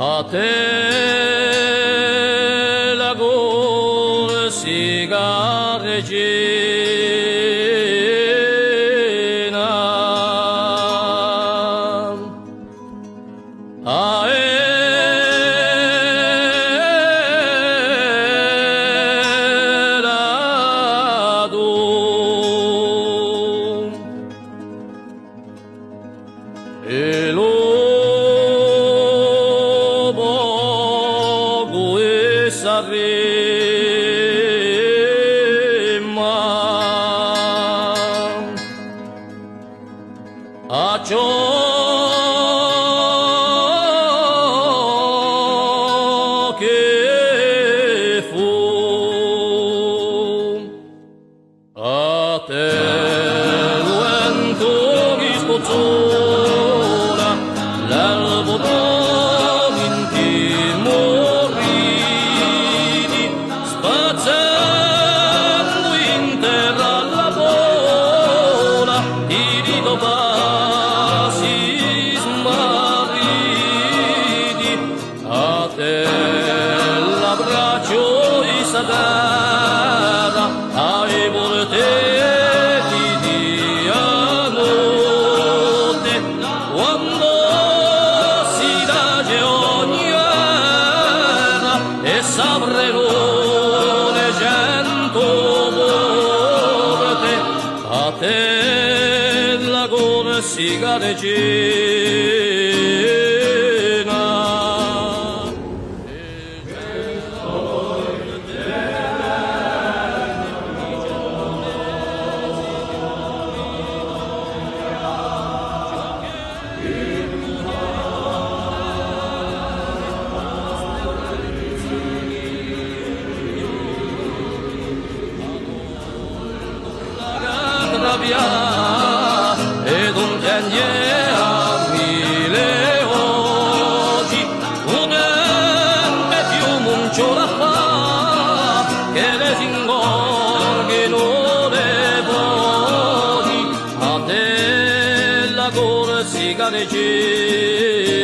a te la corsica regina, a e lo Bogu e saremma a ciò che fu a te vento mi spozzola l'albo in moridi spazzando in terra la vola i ritopasi smarriti a te l'abbraccio isadara ai voltetti di anotte quando si dage ogni era e s'apreno le cento porte a te la corsica regina. Ed un piange a mille oggi un e più muncio la fa che le singorghino le voci a te la corsica regina.